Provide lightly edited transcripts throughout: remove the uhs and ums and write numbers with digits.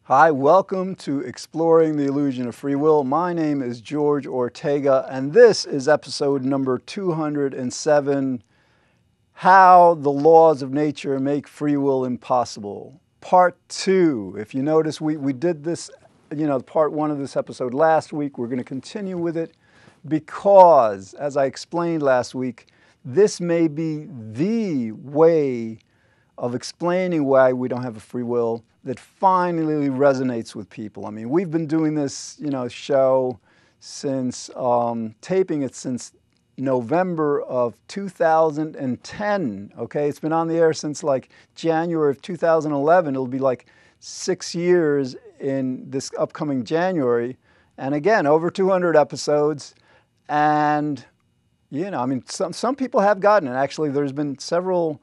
Hi, welcome to Exploring the Illusion of Free Will. My name is George Ortega, and this is episode number 207, How the Laws of Nature Make Free Will Impossible. Part 2. If you notice, we did this, part 1 of this episode last week. We're going to continue with it because, as I explained last week, this may be the way of explaining why we don't have a free will that finally resonates with people. I mean, we've been doing this, show since, taping it since November of 2010, okay? It's been on the air since like January of 2011. It'll be like 6 years in this upcoming January. And again, over 200 episodes. And, some people have gotten it. Actually, there's been several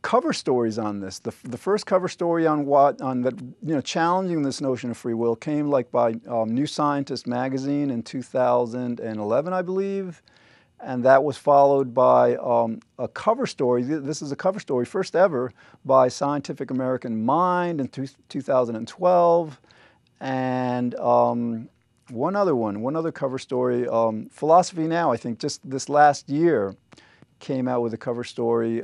cover stories on this. The first cover story challenging this notion of free will came by New Scientist magazine in 2011, I believe, and that was followed by a cover story. This is a cover story, first ever, by Scientific American Mind in 2012, and one other cover story. Philosophy Now, I think, just this last year, came out with a cover story.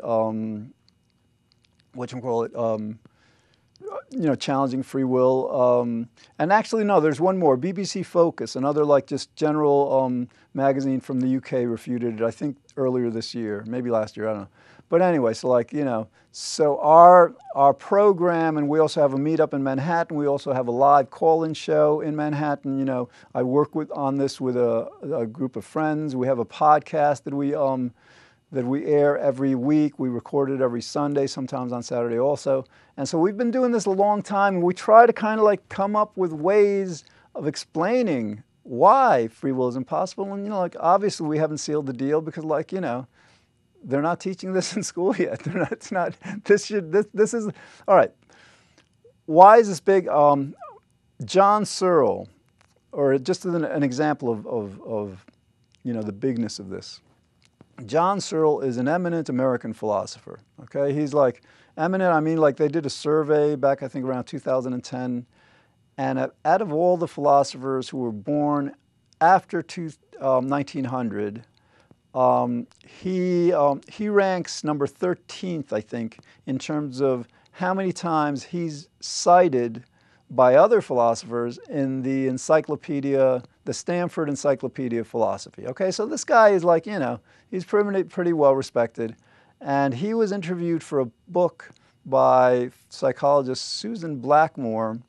Challenging free will. And actually, no, there's one more. BBC Focus, another just general magazine from the UK, refuted it, I think, earlier this year, maybe last year, I don't know. But anyway, so our program, and we also have a meetup in Manhattan. We also have a live call-in show in Manhattan. I work on this with a group of friends. We have a podcast that we air every week. We record it every Sunday, sometimes on Saturday also. And so we've been doing this a long time, and we try to kind of come up with ways of explaining why free will is impossible. And, obviously we haven't sealed the deal because, they're not teaching this in school yet. This is, all right. Why is this big? John Searle, or just as an example of the bigness of this. John Searle is an eminent American philosopher, okay? He's eminent, they did a survey back, I think, around 2010, and out of all the philosophers who were born after 1900, he ranks number 13th, I think, in terms of how many times he's cited by other philosophers in the encyclopedia, the Stanford Encyclopedia of Philosophy. Okay, so this guy is he's pretty well respected. And he was interviewed for a book by psychologist Susan Blackmore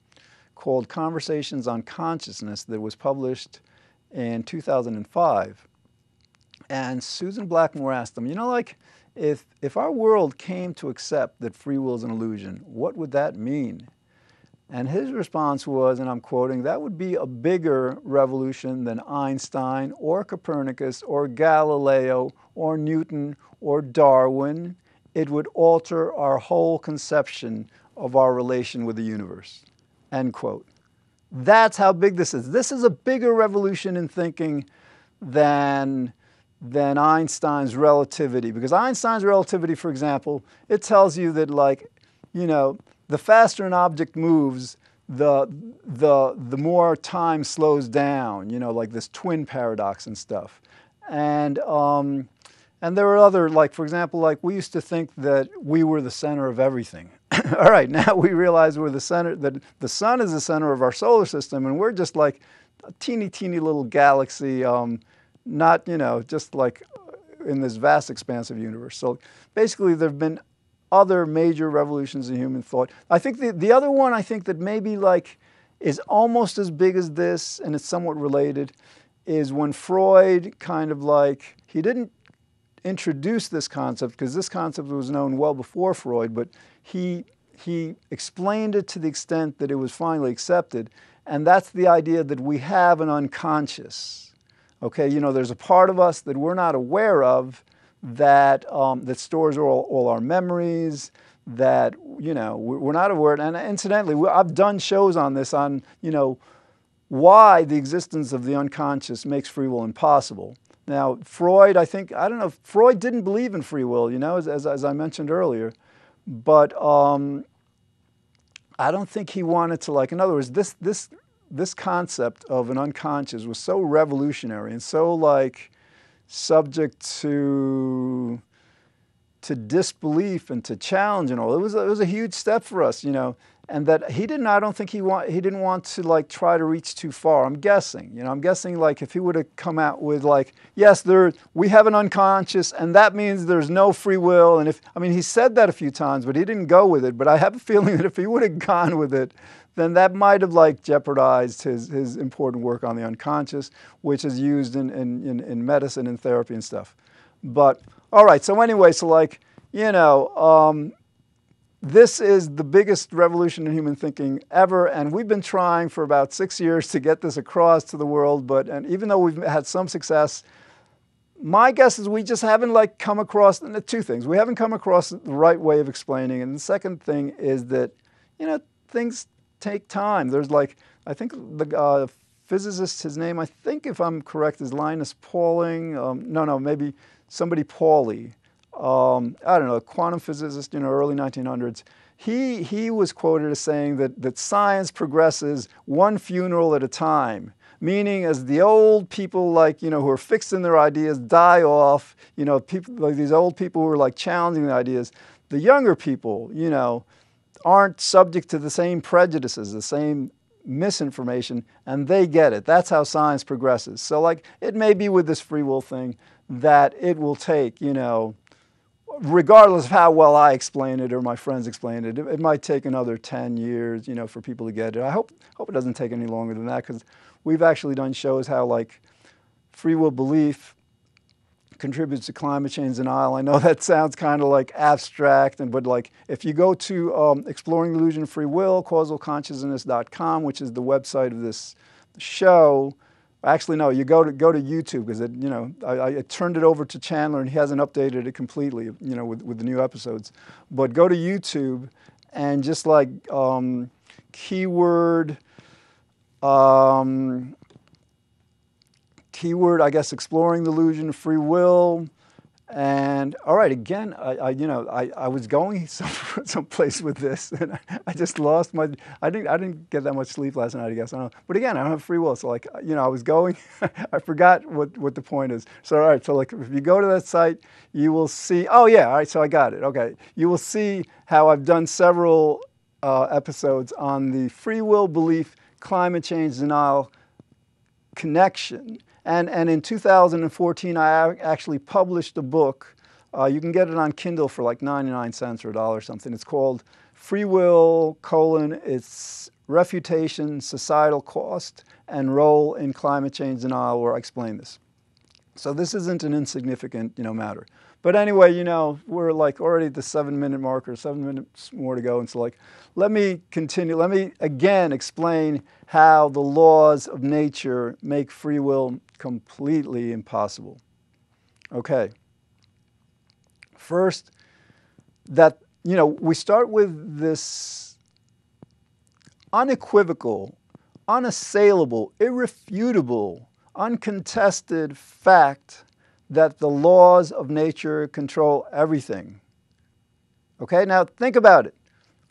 called Conversations on Consciousness that was published in 2005. And Susan Blackmore asked him, if our world came to accept that free will is an illusion, what would that mean? And his response was, and I'm quoting, that would be a bigger revolution than Einstein or Copernicus or Galileo or Newton or Darwin. It would alter our whole conception of our relation with the universe, end quote. That's how big this is. This is a bigger revolution in thinking than Einstein's relativity. Because Einstein's relativity, for example, it tells you that the faster an object moves, the more time slows down, like this twin paradox and stuff. And there are other, for example, we used to think that we were the center of everything. All right, now we realize we're the center, that the sun is the center of our solar system, and we're just like a teeny little galaxy, not, just in this vast expansive universe. So basically there have been other major revolutions in human thought. I think the other one I think that maybe is almost as big as this, and it's somewhat related, is when Freud he didn't introduce this concept, because this concept was known well before Freud, but he explained it to the extent that it was finally accepted, and that's the idea that we have an unconscious. Okay, there's a part of us that we're not aware of, that stores all our memories, that we're not aware. And incidentally, I've done shows on this, on why the existence of the unconscious makes free will impossible. Now, Freud, Freud didn't believe in free will, as I mentioned earlier, but I don't think he wanted to, like, in other words, this concept of an unconscious was so revolutionary and so, like, subject to disbelief and to challenge and all. It was a huge step for us, you know, and that he didn't. I don't think he didn't want to, like, try to reach too far. I'm guessing, you know, like, if he would have come out with, like, yes, we have an unconscious, and that means there's no free will. And he said that a few times, but he didn't go with it. But I have a feeling that if he would have gone with it, then that might have, like, jeopardized his important work on the unconscious, which is used in medicine and therapy and stuff. But all right, so anyway, so, like, you know, this is the biggest revolution in human thinking ever, and we've been trying for about 6 years to get this across to the world, and even though we've had some success, my guess is we just haven't, like, come across two things. We haven't come across the right way of explaining, and the second thing is that, you know, things take time. There's, like, I think the physicist, his name, I think if I'm correct, is Linus Pauling. Maybe somebody Pauly. I don't know, a quantum physicist, you know, early 1900s. He was quoted as saying that science progresses one funeral at a time, meaning as the old people, like, you know, who are fixed in their ideas die off, you know, people like these old people who are, like, challenging the ideas, the younger people, you know, aren't subject to the same prejudices, the same misinformation, and they get it. That's how science progresses. So, like, it may be with this free will thing that it will take, you know, regardless of how well I explain it or my friends explain it, it might take another 10 years, you know, for people to get it. I hope it doesn't take any longer than that, because we've actually done shows how, like, free will belief contributes to climate change denial. I know that sounds kind of, like, abstract, but, like, if you go to Exploring the Illusion of Free Will, causalconsciousness.com, which is the website of this show. Actually, no, you go to YouTube, because you know, I turned it over to Chandler and he hasn't updated it completely, you know, with the new episodes. But go to YouTube and just, like, keyword, I guess, Exploring the Illusion of Free Will. And all right, again, I was going someplace with this, and I just lost my. I didn't get that much sleep last night, I guess. I don't know. But again, I don't have free will, so, like, you know, I was going. I forgot what the point is. So all right, so, like, if you go to that site, you will see. Oh yeah, all right, so I got it. Okay, you will see how I've done several episodes on the free will belief, climate change denial connection. And in 2014, I actually published a book. You can get it on Kindle for, like, 99 cents or $1 or something. It's called Free Will, its Refutation, Societal Cost, and Role in Climate Change Denial, where I explain this. So this isn't an insignificant, you know, matter. But anyway, you know, we're, like, already at the 7-minute marker, 7 minutes more to go. And so, like, let me continue. Let me again explain how the laws of nature make free will completely impossible. Okay. First, that, you know, we start with this unequivocal, unassailable, irrefutable, uncontested fact that the laws of nature control everything. Okay, now think about it.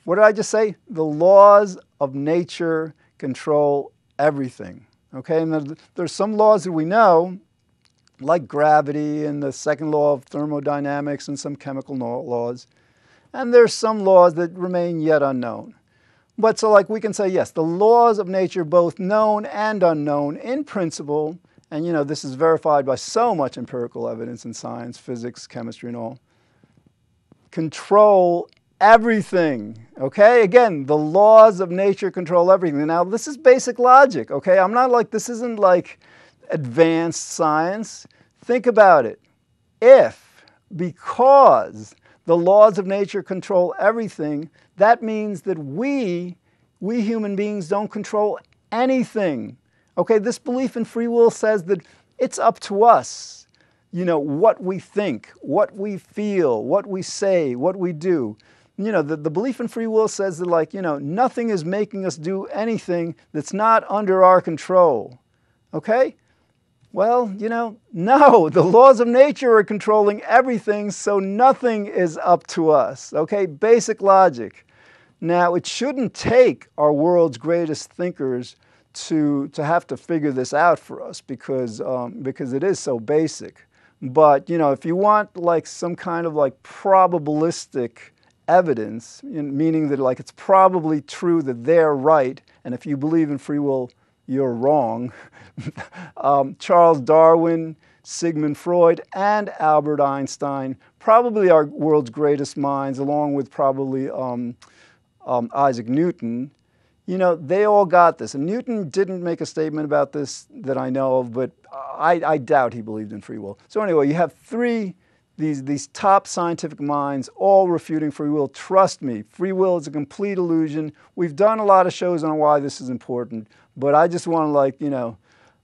What did I just say? The laws of nature control everything. Okay, and there's some laws that we know, like gravity and the second law of thermodynamics and some chemical laws. And there's some laws that remain yet unknown. But so, like, we can say, yes, the laws of nature, both known and unknown, in principle, and, you know, this is verified by so much empirical evidence in science, physics, chemistry, and all, control everything. Okay? Again, the laws of nature control everything. Now, this is basic logic. Okay? I'm not like, this isn't like advanced science. Think about it. If, because the laws of nature control everything, that means that we human beings don't control anything. Okay, this belief in free will says that it's up to us, you know, what we think, what we feel, what we say, what we do. You know, the belief in free will says that, like, you know, nothing is making us do anything that's not under our control. Okay? Well, you know, no, the laws of nature are controlling everything, so nothing is up to us. Okay? Basic logic. Now, it shouldn't take our world's greatest thinkers to have to figure this out for us because it is so basic. But, if you want like some kind of like probabilistic evidence, meaning that like it's probably true that they're right, and if you believe in free will, you're wrong, Charles Darwin, Sigmund Freud, and Albert Einstein, probably our world's greatest minds, along with probably Isaac Newton, they all got this. And Newton didn't make a statement about this that I know of, but I doubt he believed in free will. So anyway, you have these top scientific minds all refuting free will. Trust me, free will is a complete illusion. We've done a lot of shows on why this is important, but I just want to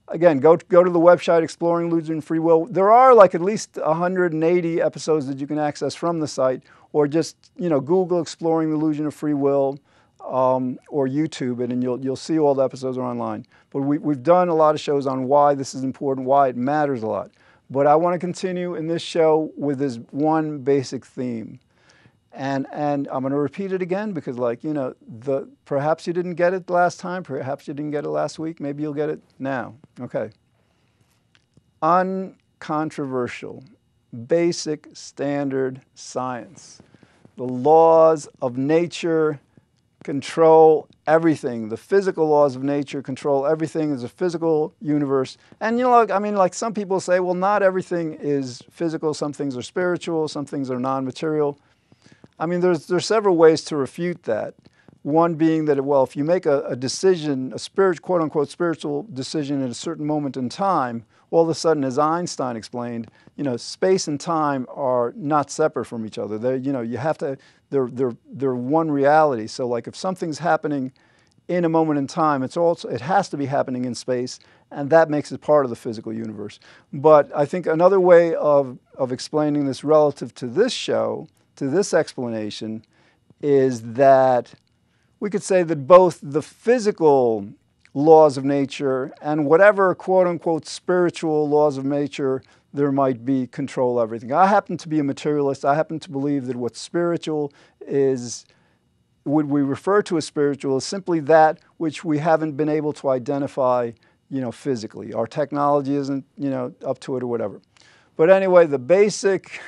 again, go to the website, Exploring Illusion and Free Will. There are like at least 180 episodes that you can access from the site, or just, Google Exploring the Illusion of Free Will, or YouTube it, and you'll see all the episodes are online. But we've done a lot of shows on why this is important, why it matters a lot. But I want to continue in this show with this one basic theme. And I'm going to repeat it again because, perhaps you didn't get it last time, perhaps you didn't get it last week, maybe you'll get it now. Okay. Uncontroversial, basic, standard science. The laws of nature control everything. The physical laws of nature control everything. There's a physical universe. And some people say, well, not everything is physical. Some things are spiritual, some things are non-material. There's several ways to refute that. One being that, if you make a decision, quote-unquote spiritual decision at a certain moment in time, all of a sudden, as Einstein explained, space and time are not separate from each other. They're one reality. So, like, if something's happening in a moment in time, it has to be happening in space, and that makes it part of the physical universe. But I think another way of explaining this relative to this show, to this explanation, is that we could say that both the physical laws of nature and whatever quote-unquote spiritual laws of nature there might be control everything. I happen to be a materialist. I happen to believe that what's spiritual is, what we refer to as spiritual, is simply that which we haven't been able to identify, physically. Our technology isn't, up to it or whatever. But anyway, the basic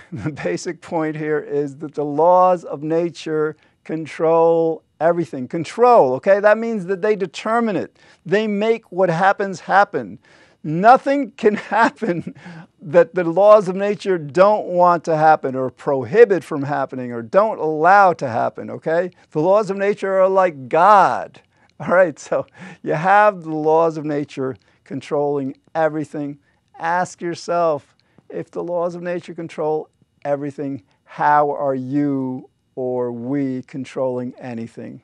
point here is that the laws of nature control everything. Control, okay? That means that they determine it. They make what happens happen. Nothing can happen that the laws of nature don't want to happen or prohibit from happening or don't allow to happen, okay? The laws of nature are like God. All right, so you have the laws of nature controlling everything. Ask yourself, if the laws of nature control everything, how are you or we controlling anything?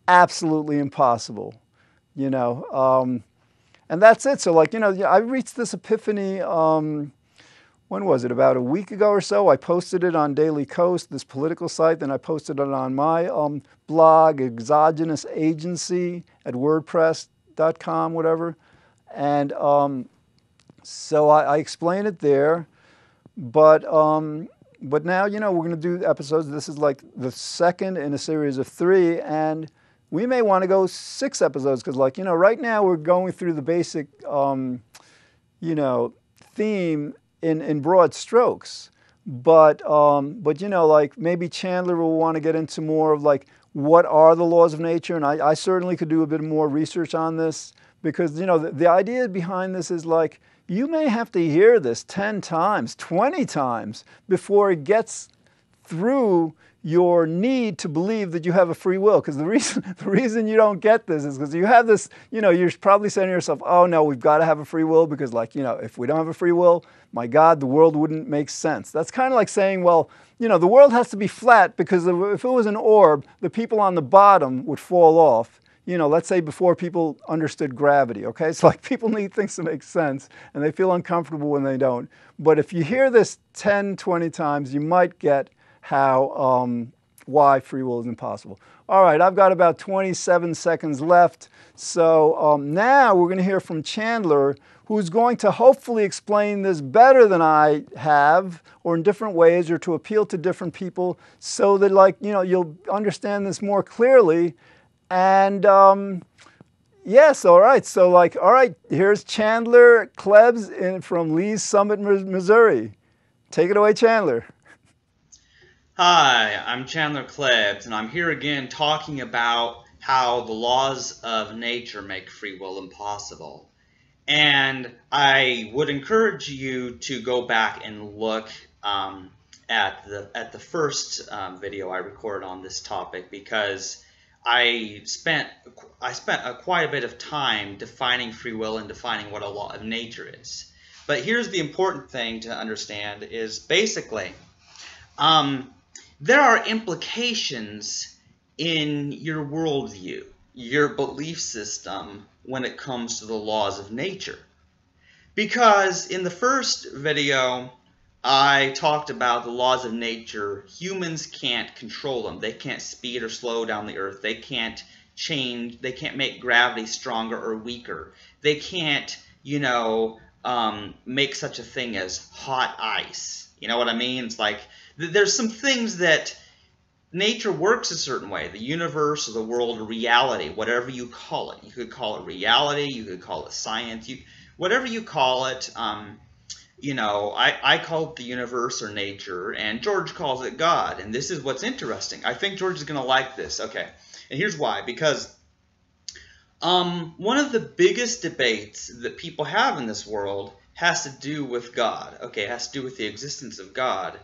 Absolutely impossible, and that's it. So, I reached this epiphany, when was it? About a week ago or so. I posted it on Daily Coast, this political site. Then I posted it on my blog, Exogenous Agency, at wordpress.com, whatever. And so I explain it there. But now, we're going to do episodes. This is like the second in a series of 3, and we may want to go 6 episodes because, right now we're going through the basic, theme in broad strokes. But maybe Chandler will want to get into more of what are the laws of nature, and I certainly could do a bit more research on this because, the idea behind this is you may have to hear this 10 times, 20 times before it gets through your need to believe that you have a free will. Because the reason you don't get this is because you have this, you're probably saying to yourself, oh no, we've got to have a free will because if we don't have a free will, my God, the world wouldn't make sense. That's kind of like saying, well, the world has to be flat because if it was an orb, the people on the bottom would fall off. Let's say before people understood gravity, okay? So people need things to make sense, and they feel uncomfortable when they don't. But if you hear this 10, 20 times, you might get why free will is impossible. All right, I've got about 27 seconds left. So now we're going to hear from Chandler, who's going to hopefully explain this better than I have, or in different ways, or to appeal to different people so that, like, you know, you'll understand this more clearly. And yes, all right. So, like, all right, here's Chandler Klebs from Lee's Summit, Missouri. Take it away, Chandler. Hi, I'm Chandler Klebs, and I'm here again talking about how the laws of nature make free will impossible. And I would encourage you to go back and look at the first video I recorded on this topic, because I spent quite a bit of time defining free will and defining what a law of nature is. But here's the important thing to understand is basically there are implications in your worldview, your belief system, when it comes to the laws of nature. Because in the first video, I talked about the laws of nature. Humans can't control them. They can't speed or slow down the earth. They can't change. They can't make gravity stronger or weaker. They can't, you know, make such a thing as hot ice. You know what I mean? It's like there's some things that nature works a certain way. The universe or the world or reality, whatever you call it. You could call it reality. You could call it science. Whatever you call it. You know, I call it the universe or nature, and George calls it God. And this is what's interesting. I think George is going to like this. Okay, and here's why. Because one of the biggest debates that people have in this world has to do with God. Okay, it has to do with the existence of God.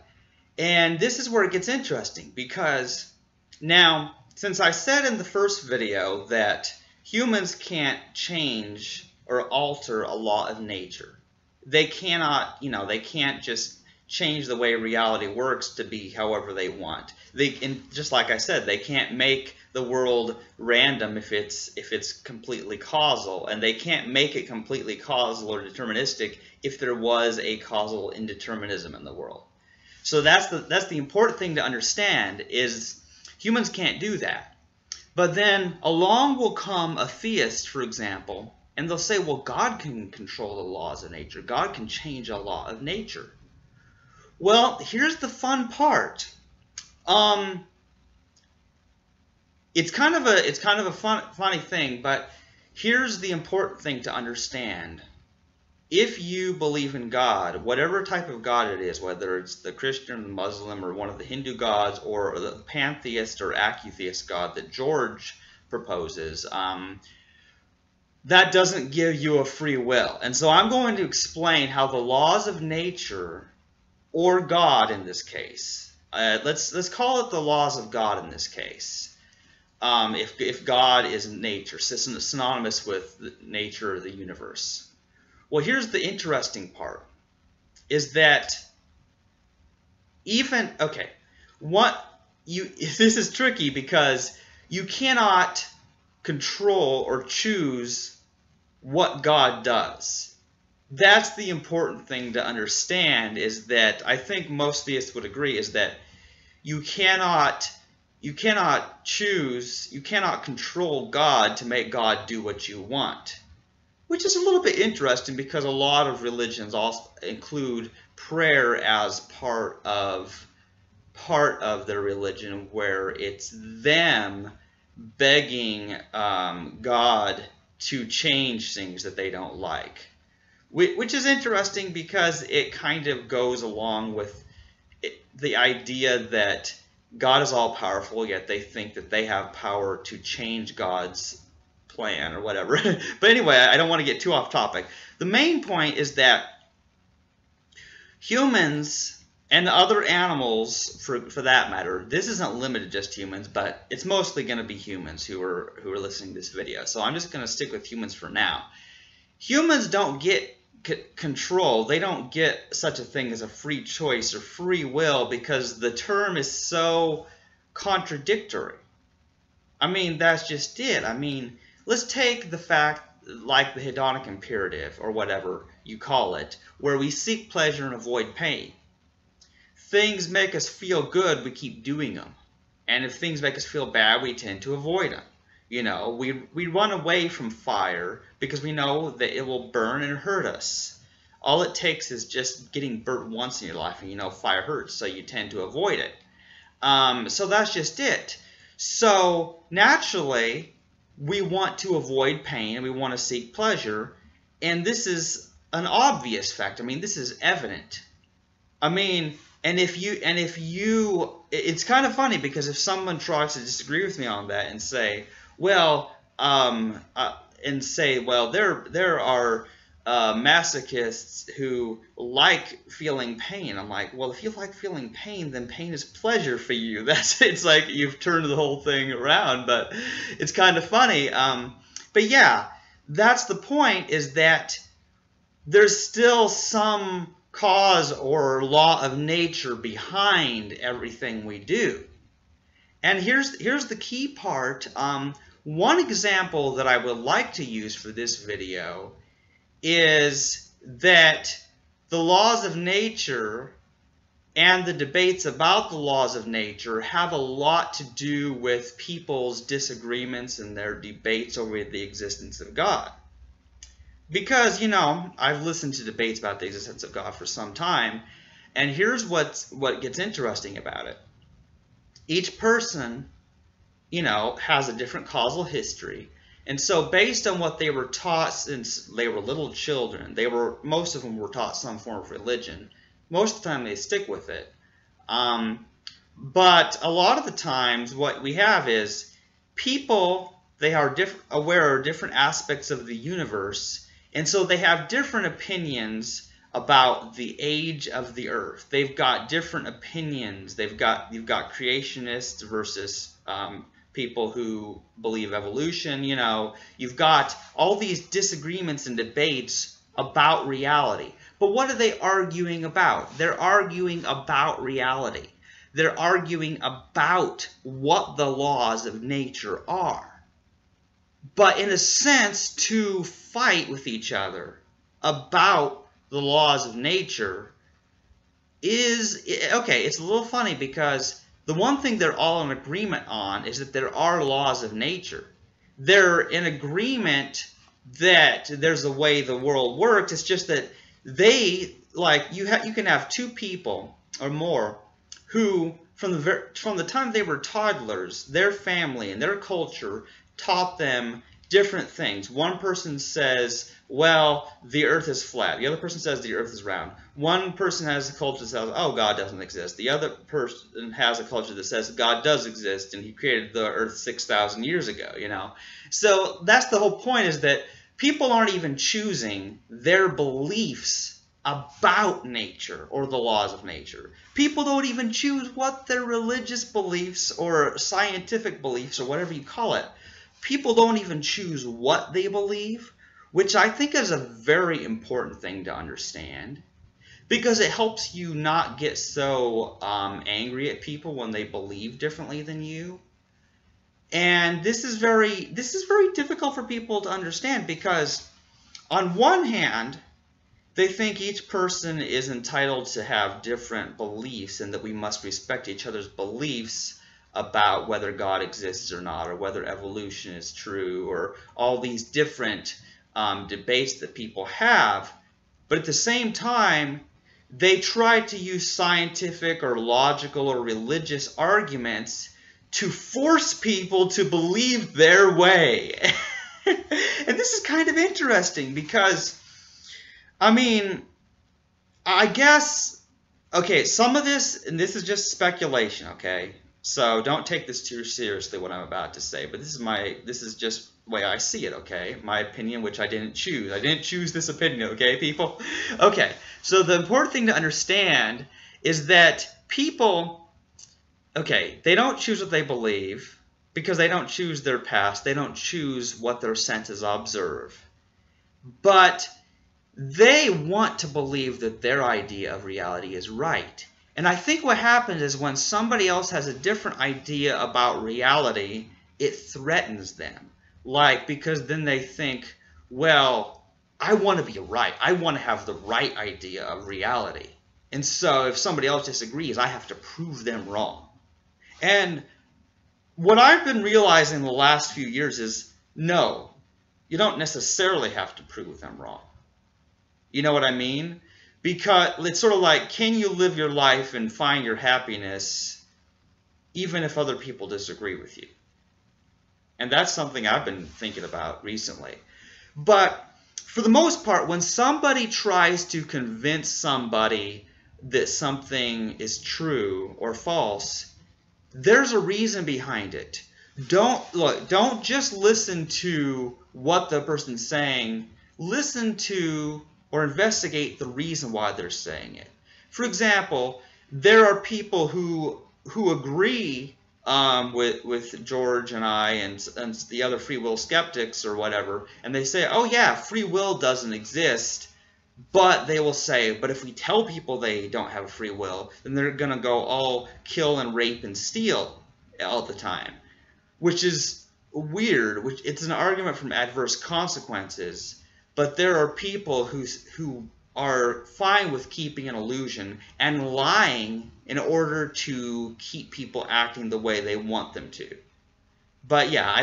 And this is where it gets interesting, because now, since I said in the first video that humans can't change or alter a law of nature, they cannot, you know, they can't just change the way reality works to be however they want. And just like I said, they can't make the world random if it's completely causal, and they can't make it completely causal or deterministic if there was a causal indeterminism in the world. So that's the important thing to understand, is humans can't do that. But then along will come a theist, for example, and they'll say, well, God can control the laws of nature. God can change a law of nature. Well, here's the fun part. It's kind of a funny thing, but here's the important thing to understand. If you believe in God, whatever type of God it is, whether it's the Christian, the Muslim, or one of the Hindu gods, or the pantheist or acutheist God that George proposes, that doesn't give you a free will. And so I'm going to explain how the laws of nature, or God in this case, let's call it the laws of God in this case, if God is nature, synonymous with nature or the universe. Well, here's the interesting part, is that even, okay, this is tricky, because you cannot control or choose what God does. That's the important thing to understand, is that I think most theists would agree, is that you cannot choose, you cannot control God to make God do what you want. Which is a little bit interesting, because a lot of religions also include prayer as part of their religion, where it's them begging God to change things that they don't like. Which is interesting, because it kind of goes along with the idea that God is all-powerful, yet they think that they have power to change God's plan or whatever. But anyway, I don't want to get too off topic. The main point is that humans and other animals, for that matter, this isn't limited just to humans, but it's mostly going to be humans who are listening to this video. So I'm just going to stick with humans for now. Humans don't get control. They don't get such a thing as a free choice or free will, because the term is so contradictory. I mean, that's just it. I mean, let's take the fact, like the hedonic imperative, or whatever you call it, where we seek pleasure and avoid pain. Things make us feel good, we keep doing them. And if things make us feel bad, we tend to avoid them. You know, we run away from fire because we know that it will burn and hurt us. All it takes is just getting burnt once in your life, and you know fire hurts, so you tend to avoid it. So that's just it. So naturally, we want to avoid pain and we want to seek pleasure, and this is an obvious fact. I mean, this is evident. I mean, and if you, it's kind of funny because if someone tries to disagree with me on that and say, well, there are masochists who like feeling pain. I'm like, well, if you like feeling pain, then pain is pleasure for you. It's like you've turned the whole thing around, but it's kind of funny. But yeah, that's the point, is that there's still some cause or law of nature behind everything we do. And here's the key part. One example that I would like to use for this video is that the laws of nature and the debates about the laws of nature have a lot to do with people's disagreements and their debates over the existence of God. Because, you know, I've listened to debates about the existence of God for some time, and here's what gets interesting about it. Each person, you know, has a different causal history. And so based on what they were taught since they were little children, most of them were taught some form of religion. Most of the time they stick with it. But a lot of the times what we have is people, they are aware of different aspects of the universe, and so they have different opinions about the age of the earth. They've got different opinions. You've got creationists versus people who believe evolution. You know, you've got all these disagreements and debates about reality. But what are they arguing about? They're arguing about reality. They're arguing about what the laws of nature are. But in a sense, to fight with each other about the laws of nature is, okay, it's a little funny because the one thing they're all in agreement on is that there are laws of nature. They're in agreement that there's a way the world works. It's just that they, like, you can have two people or more who, from the time they were toddlers, their family and their culture taught them different things. One person says, well, the earth is flat. The other person says the earth is round. One person has a culture that says, oh, God doesn't exist. The other person has a culture that says God does exist and he created the earth 6,000 years ago, you know. So that's the whole point, is that people aren't even choosing their beliefs about nature or the laws of nature. People don't even choose what their religious beliefs or scientific beliefs or whatever you call it. People don't even choose what they believe, which I think is a very important thing to understand, because it helps you not get so angry at people when they believe differently than you. And this is very difficult for people to understand, because on one hand, they think each person is entitled to have different beliefs and that we must respect each other's beliefs about whether God exists or not, or whether evolution is true, or all these different debates that people have. But at the same time, they try to use scientific or logical or religious arguments to force people to believe their way. And this is kind of interesting because, I mean, I guess, okay, some of this, and this is just speculation, okay? So don't take this too seriously, what I'm about to say, but this is just the way I see it, okay? My opinion, which I didn't choose. I didn't choose this opinion, okay, people? Okay, so the important thing to understand is that people, okay, they don't choose what they believe because they don't choose their past. They don't choose what their senses observe. But they want to believe that their idea of reality is right. And I think what happens is when somebody else has a different idea about reality, it threatens them. Like, because then they think, well, I want to be right. I want to have the right idea of reality. And so if somebody else disagrees, I have to prove them wrong. And what I've been realizing the last few years is, no, you don't necessarily have to prove them wrong. You know what I mean? Because it's sort of like, can you live your life and find your happiness even if other people disagree with you? And that's something I've been thinking about recently. But for the most part, when somebody tries to convince somebody that something is true or false, there's a reason behind it. Don't just listen to what the person's saying. Listen to or investigate the reason why they're saying it. For example, there are people who agree with George and I and the other free will skeptics or whatever, and they say, oh yeah, free will doesn't exist, but they will say, but if we tell people they don't have a free will, then they're going to go all kill and rape and steal all the time, which is weird. It's an argument from adverse consequences, but there are people who are fine with keeping an illusion and lying in order to keep people acting the way they want them to. But yeah, I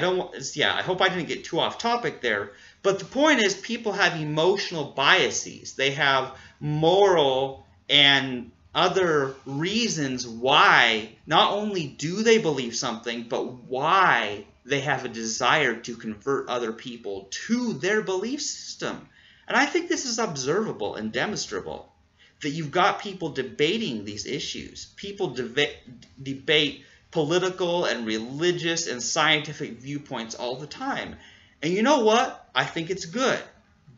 hope I didn't get too off topic there. But the point is, people have emotional biases. They have moral and other reasons why not only do they believe something, but why they have a desire to convert other people to their belief system. And I think this is observable and demonstrable, that you've got people debating these issues. People debate political and religious and scientific viewpoints all the time. And you know what? I think it's good.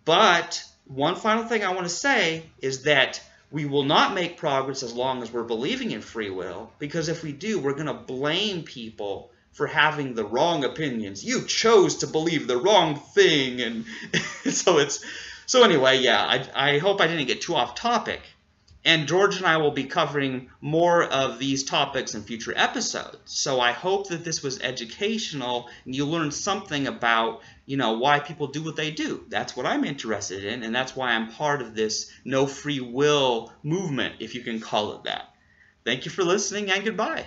But one final thing I want to say is that we will not make progress as long as we're believing in free will, because if we do, we're going to blame people for having the wrong opinions. You chose to believe the wrong thing. And so anyway, yeah, I hope I didn't get too off topic. And George and I will be covering more of these topics in future episodes. So I hope that this was educational and you learned something about, why people do what they do. That's what I'm interested in, and that's why I'm part of this no free will movement, if you can call it that. Thank you for listening, and goodbye.